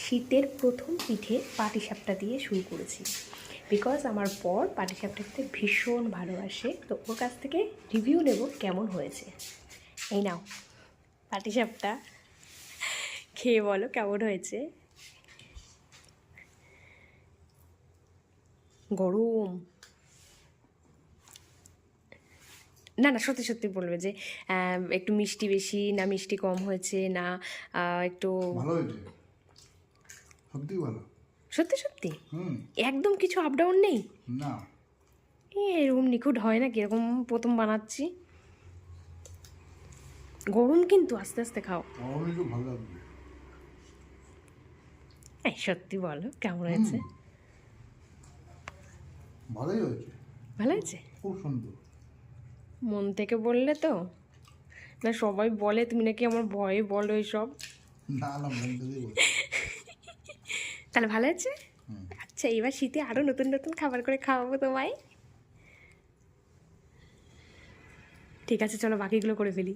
শীতের প্রথম পিঠে পাটিসাপটা দিয়ে শুরু করেছি, বিকজ আমার বর পাটিসাপটা খেতে ভীষণ ভালোবাসে। তো ওর কাছ থেকে রিভিউ নেব কেমন হয়েছে। এই নাও পাটিসাপটা, খেয়ে বলো কেমন হয়েছে। গরম না, না, সত্যি সত্যি বলবে যে একটু মিষ্টি বেশি না মিষ্টি কম হয়েছে না, একটু ভালো হয়েছে, সত্যি ভালো। সত্যি সত্যি হুম। একদম কিছু আপ ডাউন নেই। না, এরকম নিখুঁত হয় না, কিরকম প্রথম বানাচ্ছি। গরম কিন্তু, আস্তে আস্তে খাও। গরমে একটু ভালো লাগবে। এই সত্যি বলো কেমন হুম, হয়েছে। ভালোই হয়েছে, ভালো হয়েছে? খুব সুন্দর। মন থেকে বললে তো? না সবাই বলে তুমি নাকি আমার ভয়ে বলো এইসব। না না, মন থেকেই বলছি। তাহলে ভালো আছে। হুম। আচ্ছা, এবার শীতে আরও নতুন নতুন খাবার করে খাওয়াবো তোমায়। ঠিক আছে, চলো বাকিগুলো করে ফেলি।